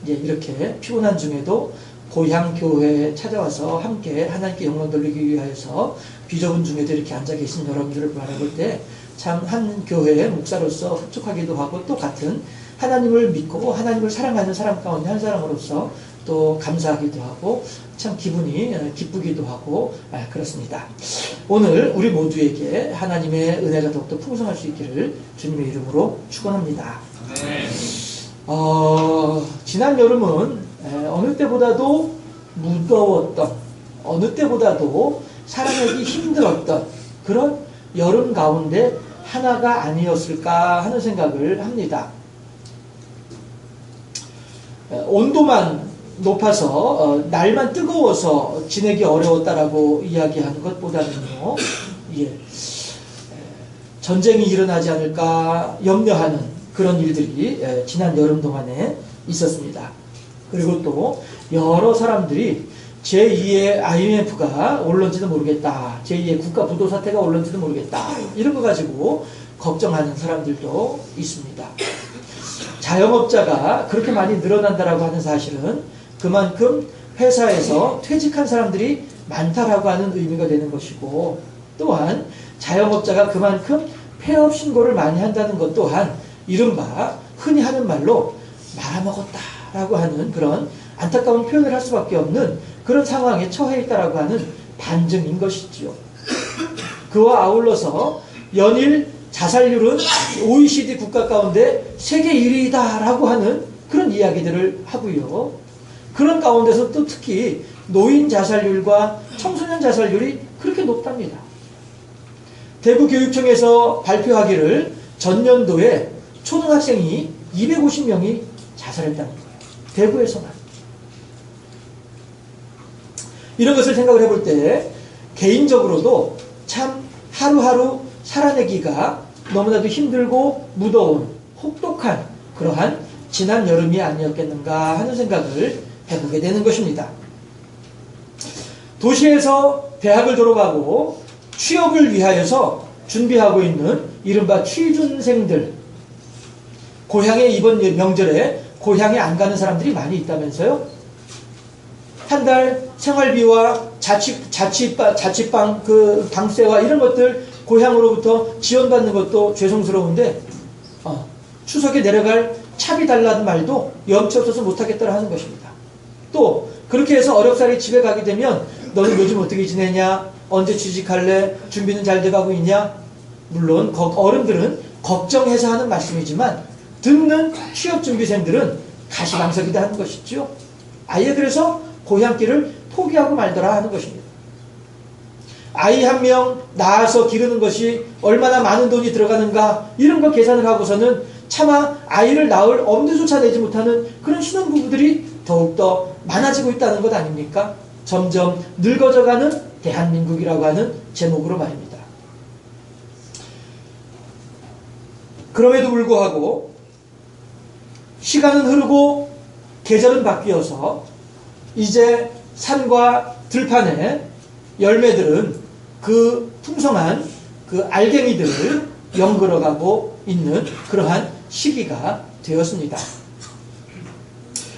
이제 이렇게 피곤한 중에도 고향 교회에 찾아와서 함께 하나님께 영광 돌리기 위하여서 비좁은 중에도 이렇게 앉아 계신 여러분들을 바라볼 때 참 한 교회의 목사로서 흡족하기도 하고, 또 같은 하나님을 믿고 하나님을 사랑하는 사람 가운데 한 사람으로서 또 감사하기도 하고 참 기분이 기쁘기도 하고 그렇습니다. 오늘 우리 모두에게 하나님의 은혜가 더욱더 풍성할 수 있기를 주님의 이름으로 축원합니다. 지난 여름은 어느 때보다도 무더웠던, 어느 때보다도 살아내기 힘들었던 그런 여름 가운데 하나가 아니었을까 하는 생각을 합니다. 온도만 높아서 날만 뜨거워서 지내기 어려웠다라고 이야기하는 것보다는요, 전쟁이 일어나지 않을까 염려하는 그런 일들이 지난 여름 동안에 있었습니다. 그리고 또 여러 사람들이 제2의 IMF가 올런지도 모르겠다, 제2의 국가 부도 사태가 올런지도 모르겠다, 이런 거 가지고 걱정하는 사람들도 있습니다. 자영업자가 그렇게 많이 늘어난다라고 하는 사실은 그만큼 회사에서 퇴직한 사람들이 많다라고 하는 의미가 되는 것이고, 또한 자영업자가 그만큼 폐업 신고를 많이 한다는 것 또한 이른바 흔히 하는 말로 말아먹었다라고 하는 그런 안타까운 표현을 할 수밖에 없는 그런 상황에 처해 있다라고 하는 반증인 것이지요. 그와 아울러서 연일 자살률은 OECD 국가 가운데 세계 1위다라고 하는 그런 이야기들을 하고요. 그런 가운데서 또 특히 노인 자살률과 청소년 자살률이 그렇게 높답니다. 대구교육청에서 발표하기를 전년도에 초등학생이 250명이 자살했다는 거예요. 대구에서만. 이런 것을 생각을 해볼 때 개인적으로도 참 하루하루 살아내기가 너무나도 힘들고 무더운 혹독한 그러한 지난 여름이 아니었겠는가 하는 생각을 해보게 되는 것입니다. 도시에서 대학을 졸업하고 취업을 위하여서 준비하고 있는 이른바 취준생들, 고향에 이번 명절에 고향에 안 가는 사람들이 많이 있다면서요? 한 달 생활비와 자취방 그 방세와 이런 것들 고향으로부터 지원받는 것도 죄송스러운데 추석에 내려갈 차비 달라는 말도 염치 없어서 못하겠다라 하는 것입니다. 또 그렇게 해서 어렵사리 집에 가게 되면 너는 요즘 어떻게 지내냐? 언제 취직할래? 준비는 잘 돼가고 있냐? 물론 어른들은 걱정해서 하는 말씀이지만 듣는 취업준비생들은 가시방석이다 하는 것이죠. 아예 그래서 고향길을 포기하고 말더라 하는 것입니다. 아이 한 명 낳아서 기르는 것이 얼마나 많은 돈이 들어가는가 이런 거 계산을 하고서는 차마 아이를 낳을 엄두조차 내지 못하는 그런 신혼부부들이 더욱더 많아지고 있다는 것 아닙니까? 점점 늙어져가는 대한민국이라고 하는 제목으로 말입니다. 그럼에도 불구하고 시간은 흐르고 계절은 바뀌어서 이제 산과 들판의 열매들은 그 풍성한 그 알갱이들을 연걸어가고 있는 그러한 시기가 되었습니다.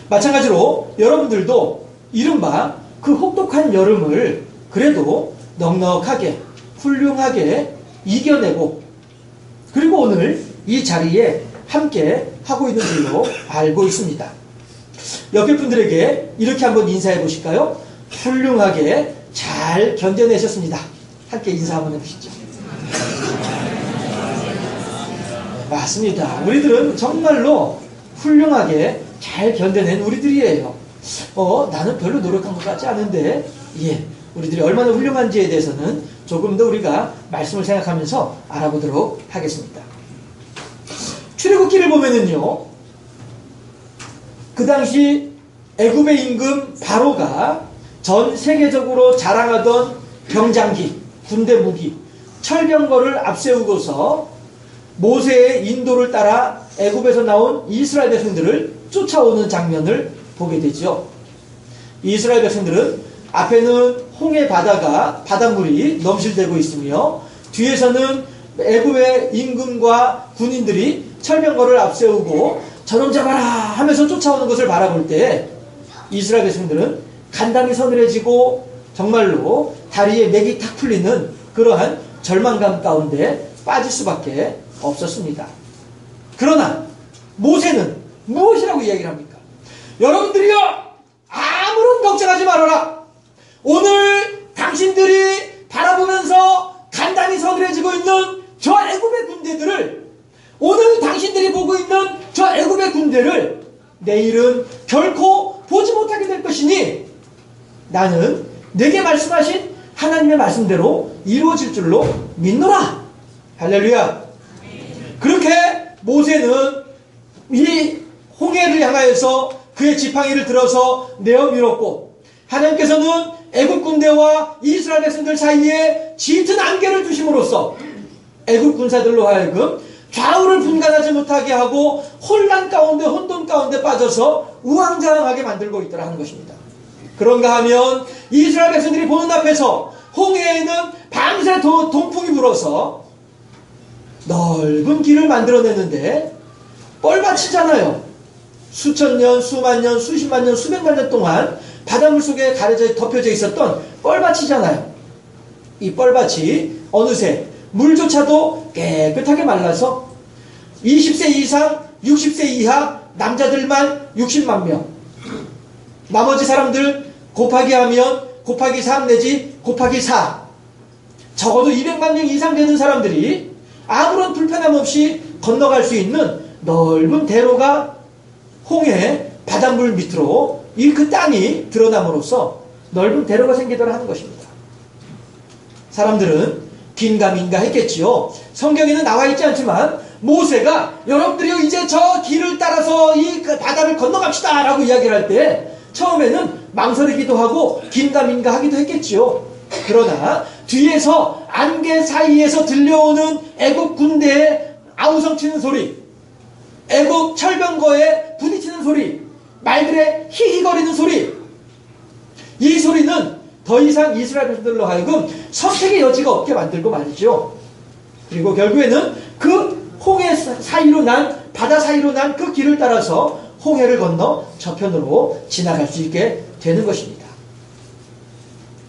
마찬가지로 여러분들도 이른바 그 혹독한 여름을 그래도 넉넉하게 훌륭하게 이겨내고 그리고 오늘 이 자리에 함께 하고 있는 줄로 알고 있습니다. 옆에 분들에게 이렇게 한번 인사해 보실까요? 훌륭하게 잘 견뎌내셨습니다. 함께 인사 한번 해보시죠. 네, 맞습니다. 우리들은 정말로 훌륭하게 잘 견뎌낸 우리들이에요. 나는 별로 노력한 것 같지 않은데 우리들이 얼마나 훌륭한지에 대해서는 조금 더 우리가 말씀을 생각하면서 알아보도록 하겠습니다. 출애굽기를 보면은요, 그 당시 애굽의 임금 바로가 전 세계적으로 자랑하던 병장기, 군대 무기, 철병거를 앞세우고서 모세의 인도를 따라 애굽에서 나온 이스라엘 백성들을 쫓아오는 장면을 보게 되죠. 이스라엘 백성들은 앞에는 홍해 바다가 바닷물이 넘실대고 있으며 뒤에서는 애굽의 임금과 군인들이 철병거를 앞세우고 저놈 잡아라 하면서 쫓아오는 것을 바라볼 때 이스라엘 백성들은 간담이 서늘해지고 정말로 다리에 맥이 탁 풀리는 그러한 절망감 가운데 빠질 수밖에 없었습니다. 그러나 모세는 무엇이라고 이야기를 합니까? 여러분들이요, 아무런 걱정하지 말아라. 오늘 당신들이 바라보면서 간담이 서늘해지고 있는 저 애굽의 군대들을, 오늘 당신들이 보고 있는 저 애굽의 군대를 내일은 결코 보지 못하게 될 것이니 나는 내게 말씀하신 하나님의 말씀대로 이루어질 줄로 믿노라. 할렐루야. 그렇게 모세는 이 홍해를 향하여서 그의 지팡이를 들어서 내어 밀었고, 하나님께서는 애굽 군대와 이스라엘 백성들 사이에 짙은 안개를 두심으로써 애굽 군사들로 하여금 좌우를 분간하지 못하게 하고 혼란 가운데, 혼돈 가운데 빠져서 우왕좌왕하게 만들고 있더라 하는 것입니다. 그런가 하면 이스라엘 백성들이 보는 앞에서 홍해에는 밤새 동풍이 불어서 넓은 길을 만들어내는데 뻘밭이잖아요. 수천 년, 수만 년, 수십만 년, 수백만 년 동안 바닷물 속에 가려져 덮여져 있었던 뻘밭이잖아요. 이 뻘밭이 어느새 물조차도 깨끗하게 말라서 20세 이상, 60세 이하 남자들만 60만 명, 나머지 사람들 곱하기 하면 곱하기 3 내지 곱하기 4, 적어도 200만 명 이상 되는 사람들이 아무런 불편함 없이 건너갈 수 있는 넓은 대로가 홍해 바닷물 밑으로 그 땅이 드러남으로써 넓은 대로가 생기더라 하는 것입니다. 사람들은 긴가민가 했겠지요. 성경에는 나와 있지 않지만 모세가 여러분들이요, 이제 저 길을 따라서 이 바다를 건너갑시다 라고 이야기를 할 때 처음에는 망설이기도 하고 긴가민가 하기도 했겠지요. 그러나 뒤에서 안개 사이에서 들려오는 애국 군대의 아우성치는 소리, 애국 철병거에 부딪히는 소리, 말들의 히히거리는 소리, 이 소리는 더 이상 이스라엘 백성들로 하여금 선택의 여지가 없게 만들고 말이죠. 그리고 결국에는 그 홍해 사이로 난, 바다 사이로 난 그 길을 따라서 홍해를 건너 저편으로 지나갈 수 있게 되는 것입니다.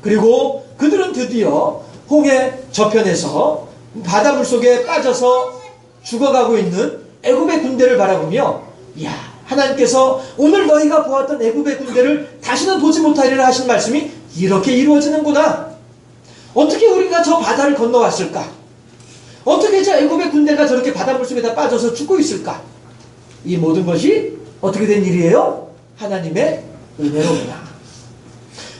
그리고 그들은 드디어 홍해 저편에서 바닷물 속에 빠져서 죽어가고 있는 애굽의 군대를 바라보며, 이야, 하나님께서 오늘 너희가 보았던 애굽의 군대를 다시는 보지 못하리라 하신 말씀이 이렇게 이루어지는구나. 어떻게 우리가 저 바다를 건너왔을까? 어떻게 저 애굽의 군대가 저렇게 바닷물 속에다 빠져서 죽고 있을까? 이 모든 것이 어떻게 된 일이에요? 하나님의 은혜로구나.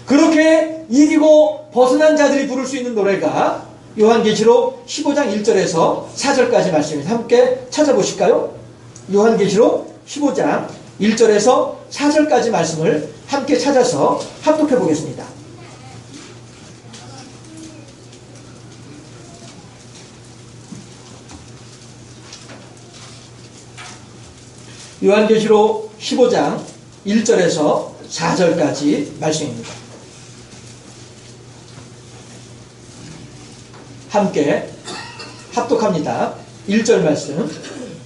그렇게 이기고 벗어난 자들이 부를 수 있는 노래가 요한계시록 15장 1절에서 4절까지 말씀입니다. 함께 찾아보실까요? 요한계시록 15장 1절에서 4절까지 말씀을 함께 찾아서 합독해 보겠습니다. 요한계시록 15장 1절에서 4절까지 말씀입니다. 함께 합독합니다. 1절 말씀.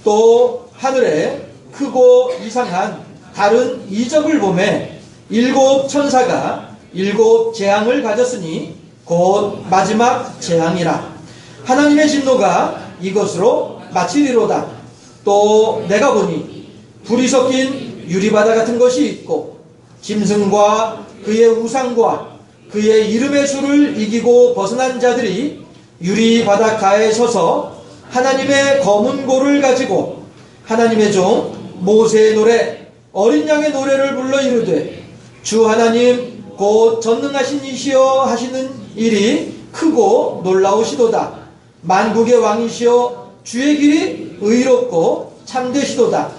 또 하늘에 크고 이상한 다른 이적을 보매 7 천사가 7 재앙을 가졌으니 곧 마지막 재앙이라. 하나님의 진노가 이것으로 마치리로다. 또 내가 보니 불이 섞인 유리바다 같은 것이 있고 짐승과 그의 우상과 그의 이름의 수를 이기고 벗어난 자들이 유리바닷가에 서서 하나님의 검은 고를 가지고 하나님의 종 모세의 노래 어린 양의 노래를 불러 이르되 주 하나님 곧 전능하신 이시여 하시는 일이 크고 놀라우시도다. 만국의 왕이시여 주의 길이 의롭고 참되시도다.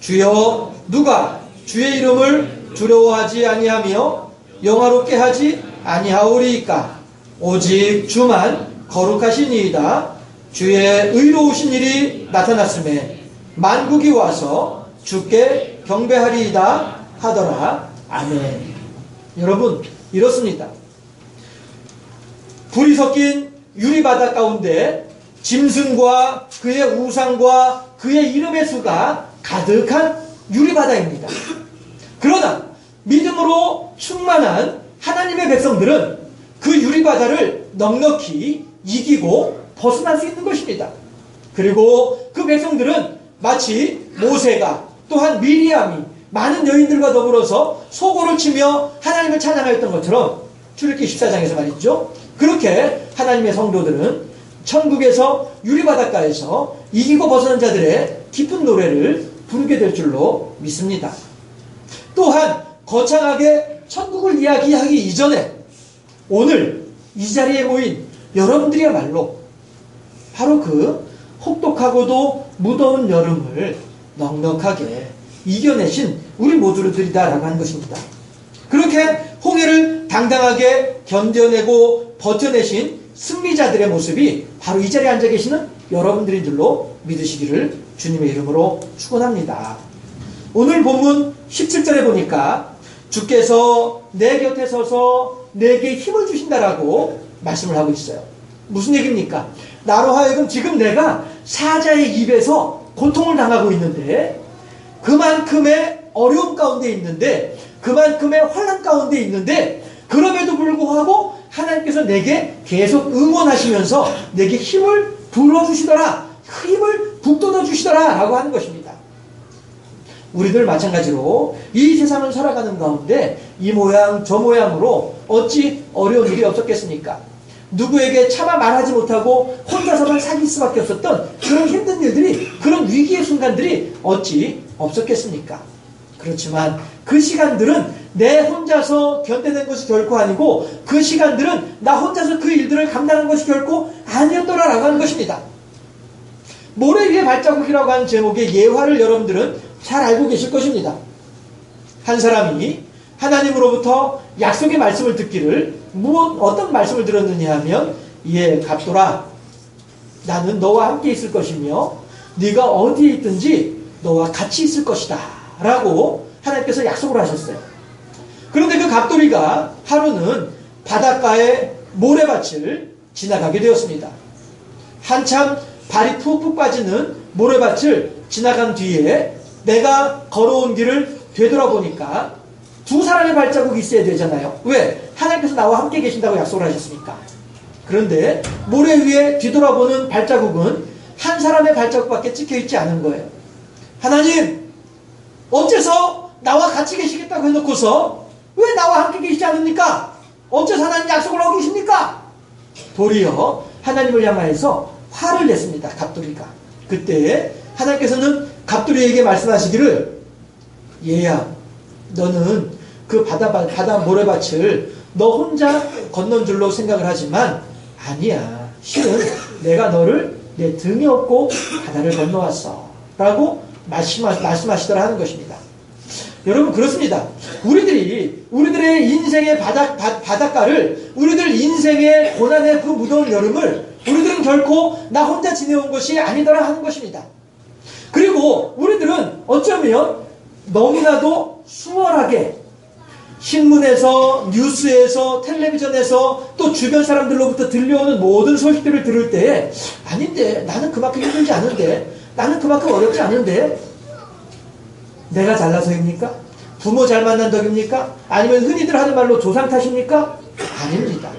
주여 누가 주의 이름을 두려워하지 아니하며 영화롭게 하지 아니하오리이까. 오직 주만 거룩하시니이다. 주의 의로우신 일이 나타났음에 만국이 와서 주께 경배하리이다 하더라. 아멘. 여러분, 이렇습니다. 불이 섞인 유리바다 가운데 짐승과 그의 우상과 그의 이름의 수가 가득한 유리바다입니다. 그러나 믿음으로 충만한 하나님의 백성들은 그 유리바다를 넉넉히 이기고 벗어날 수 있는 것입니다. 그리고 그 백성들은 마치 모세가 또한 미리암이 많은 여인들과 더불어서 소고를 치며 하나님을 찬양하였던 것처럼 출애굽기 14장에서 말이죠. 그렇게 하나님의 성도들은 천국에서 유리바닷가에서 이기고 벗어난 자들의 기쁜 노래를 부르게 될 줄로 믿습니다. 또한 거창하게 천국을 이야기하기 이전에 오늘 이 자리에 모인 여러분들이야말로 바로 그 혹독하고도 무더운 여름을 넉넉하게 이겨내신 우리 모두들이다라고 하는 것입니다. 그렇게 홍해를 당당하게 견뎌내고 버텨내신 승리자들의 모습이 바로 이 자리에 앉아 계시는 여러분들인 줄로 믿으시기를 주님의 이름으로 축원합니다. 오늘 본문 17절에 보니까 주께서 내 곁에 서서 내게 힘을 주신다라고 말씀을 하고 있어요. 무슨 얘기입니까? 나로 하여금 지금 내가 사자의 입에서 고통을 당하고 있는데, 그만큼의 어려움 가운데 있는데, 그만큼의 환난 가운데 있는데, 그럼에도 불구하고 하나님께서 내게 계속 응원하시면서 내게 힘을 불어주시더라, 힘을 북돋아 주시더라 라고 하는 것입니다. 우리들 마찬가지로 이 세상을 살아가는 가운데 이 모양 저 모양으로 어찌 어려운 일이 없었겠습니까? 누구에게 차마 말하지 못하고 혼자서만 사귈 수밖에 없었던 그런 힘든 일들이, 그런 위기의 순간들이 어찌 없었겠습니까? 그렇지만 그 시간들은 내 혼자서 견뎌낸 것이 결코 아니고, 그 시간들은 나 혼자서 그 일들을 감당한 것이 결코 아니었더라라고 하는 것입니다. 모래 위의 발자국이라고 하는 제목의 예화를 여러분들은 잘 알고 계실 것입니다. 한 사람이 하나님으로부터 약속의 말씀을 듣기를 어떤 말씀을 들었느냐 하면, 예, 갑돌아, 나는 너와 함께 있을 것이며 네가 어디에 있든지 너와 같이 있을 것이다 라고 하나님께서 약속을 하셨어요. 그런데 그 갑돌이가 하루는 바닷가의 모래밭을 지나가게 되었습니다. 한참 발이 푹푹 빠지는 모래밭을 지나간 뒤에 내가 걸어온 길을 되돌아보니까 두 사람의 발자국이 있어야 되잖아요. 왜? 하나님께서 나와 함께 계신다고 약속을 하셨으니까. 그런데 모래 위에 뒤돌아보는 발자국은 한 사람의 발자국밖에 찍혀있지 않은 거예요. 하나님, 어째서 나와 같이 계시겠다고 해놓고서 왜 나와 함께 계시지 않습니까? 어째서 하나님 약속을 어기십니까? 도리어 하나님을 향하여서 화를 냈습니다. 갑돌이가. 그때 하나님께서는 갑돌이에게 말씀하시기를, 얘야, 너는 그 바다 모래밭을 너 혼자 건넌 줄로 생각을 하지만 아니야. 실은 내가 너를 내 등에 업고 바다를 건너왔어 라고 말씀하시더라 하는 것입니다. 여러분, 그렇습니다. 우리들의 인생의 바닷가를, 우리들 인생의 고난의 그 무더운 여름을 우리들은 결코 나 혼자 지내온 것이 아니더라 하는 것입니다. 그리고 우리들은 어쩌면 너무나도 수월하게 신문에서, 뉴스에서, 텔레비전에서, 또 주변 사람들로부터 들려오는 모든 소식들을 들을 때에, 아닌데, 나는 그만큼 힘들지 않은데, 나는 그만큼 어렵지 않은데, 내가 잘나서입니까? 부모 잘 만난 덕입니까? 아니면 흔히들 하는 말로 조상 탓입니까? 아닙니다.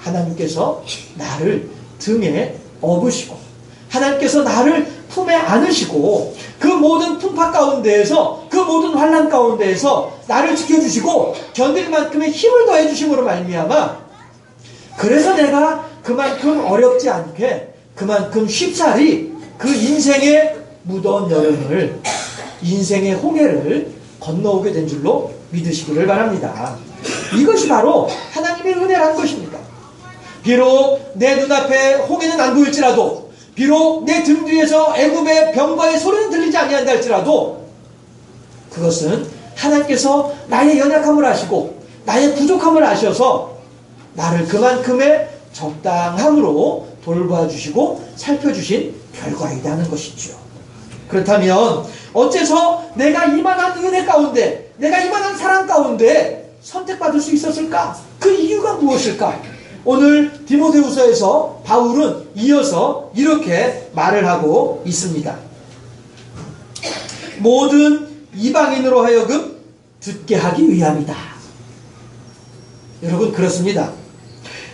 하나님께서 나를 등에 업으시고, 하나님께서 나를 품에 안으시고, 그 모든 풍파 가운데에서, 그 모든 환난 가운데에서 나를 지켜주시고 견딜 만큼의 힘을 더해주심으로 말미암아, 그래서 내가 그만큼 어렵지 않게, 그만큼 쉽사리 그 인생의 무더운 여름을, 인생의 홍해를 건너오게 된 줄로 믿으시기를 바랍니다. 이것이 바로 하나님의 은혜라는 것입니다. 비록 내 눈앞에 홍해는 안 보일지라도, 비록 내 등 뒤에서 애굽의 병과의 소리는 들리지 아니한다 할지라도, 그것은 하나님께서 나의 연약함을 아시고 나의 부족함을 아셔서 나를 그만큼의 적당함으로 돌봐주시고 살펴주신 결과이다 하는 것이죠. 그렇다면 어째서 내가 이만한 은혜 가운데, 내가 이만한 사랑 가운데 선택받을 수 있었을까? 그 이유가 무엇일까? 오늘 디모데후서에서 바울은 이어서 이렇게 말을 하고 있습니다. 모든 이방인으로 하여금 듣게 하기 위함이다. 여러분, 그렇습니다.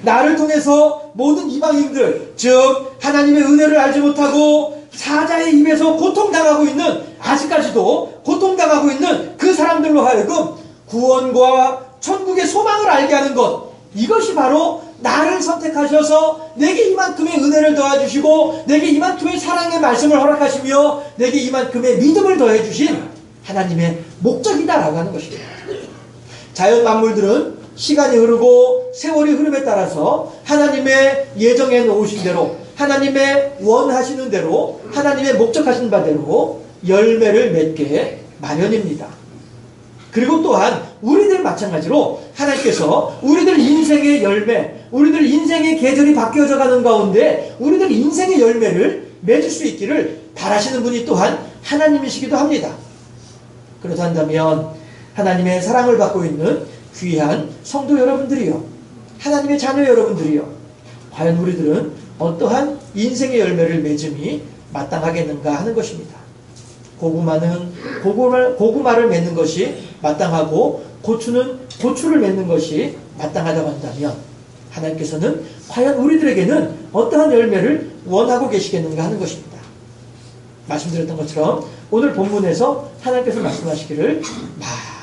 나를 통해서 모든 이방인들, 즉 하나님의 은혜를 알지 못하고 사자의 입에서 고통당하고 있는, 아직까지도 고통당하고 있는 그 사람들로 하여금 구원과 천국의 소망을 알게 하는 것, 이것이 바로 나를 선택하셔서 내게 이만큼의 은혜를 더해주시고 내게 이만큼의 사랑의 말씀을 허락하시며 내게 이만큼의 믿음을 더해주신 하나님의 목적이다라고 하는 것입니다. 자연 만물들은 시간이 흐르고 세월이 흐름에 따라서 하나님의 예정해 놓으신 대로, 하나님의 원하시는 대로, 하나님의 목적하신 바대로 열매를 맺게 마련입니다. 그리고 또한 우리들 마찬가지로 하나님께서 우리들 인생의 열매, 우리들 인생의 계절이 바뀌어져 가는 가운데 우리들 인생의 열매를 맺을 수 있기를 바라시는 분이 또한 하나님이시기도 합니다. 그렇다면 하나님의 사랑을 받고 있는 귀한 성도 여러분들이요, 하나님의 자녀 여러분들이요, 과연 우리들은 어떠한 인생의 열매를 맺음이 마땅하겠는가 하는 것입니다. 고구마를 맺는 것이 마땅하고 고추는 고추를 맺는 것이 마땅하다고 한다면 하나님께서는 과연 우리들에게는 어떠한 열매를 원하고 계시겠는가 하는 것입니다. 말씀드렸던 것처럼 오늘 본문에서 하나님께서 말씀하시기를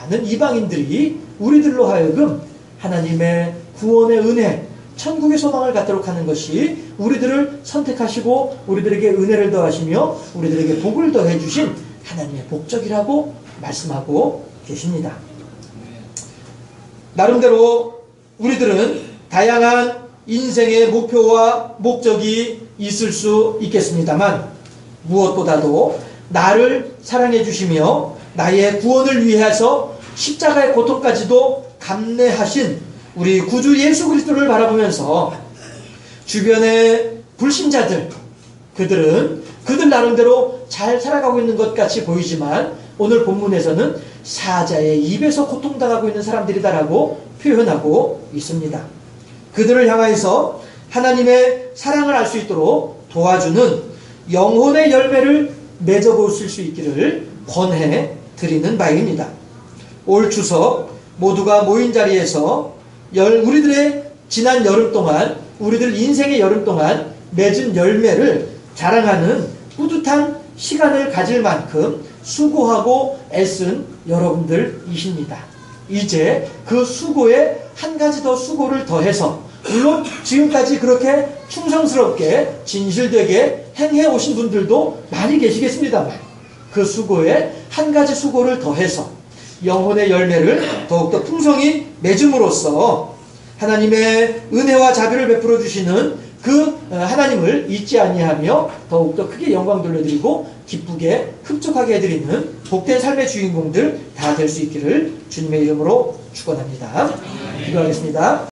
많은 이방인들이 우리들로 하여금 하나님의 구원의 은혜, 천국의 소망을 갖도록 하는 것이 우리들을 선택하시고 우리들에게 은혜를 더하시며 우리들에게 복을 더해 주신 하나님의 목적이라고 말씀하고 계십니다. 나름대로 우리들은 다양한 인생의 목표와 목적이 있을 수 있겠습니다만 무엇보다도 나를 사랑해 주시며 나의 구원을 위해서 십자가의 고통까지도 감내하신 우리 구주 예수 그리스도를 바라보면서 주변의 불신자들, 그들 나름대로 잘 살아가고 있는 것 같이 보이지만 오늘 본문에서는 사자의 입에서 고통당하고 있는 사람들이다라고 표현하고 있습니다. 그들을 향하여서 하나님의 사랑을 알 수 있도록 도와주는 영혼의 열매를 맺어보실 수 있기를 권해 드리는 바입니다. 올 추석 모두가 모인 자리에서 우리들의 지난 여름 동안, 우리들 인생의 여름 동안 맺은 열매를 자랑하는 뿌듯한 시간을 가질 만큼 수고하고 애쓴 여러분들이십니다. 이제 그 수고에 한 가지 더 수고를 더해서, 물론 지금까지 그렇게 충성스럽게 진실되게 행해 오신 분들도 많이 계시겠습니다만 그 수고에 한 가지 수고를 더해서 영혼의 열매를 더욱더 풍성히 맺음으로써 하나님의 은혜와 자비를 베풀어 주시는 그 하나님을 잊지 아니하며 더욱더 크게 영광 돌려드리고 기쁘게 흡족하게 해드리는 복된 삶의 주인공들 다 될 수 있기를 주님의 이름으로 축원합니다. 기도하겠습니다.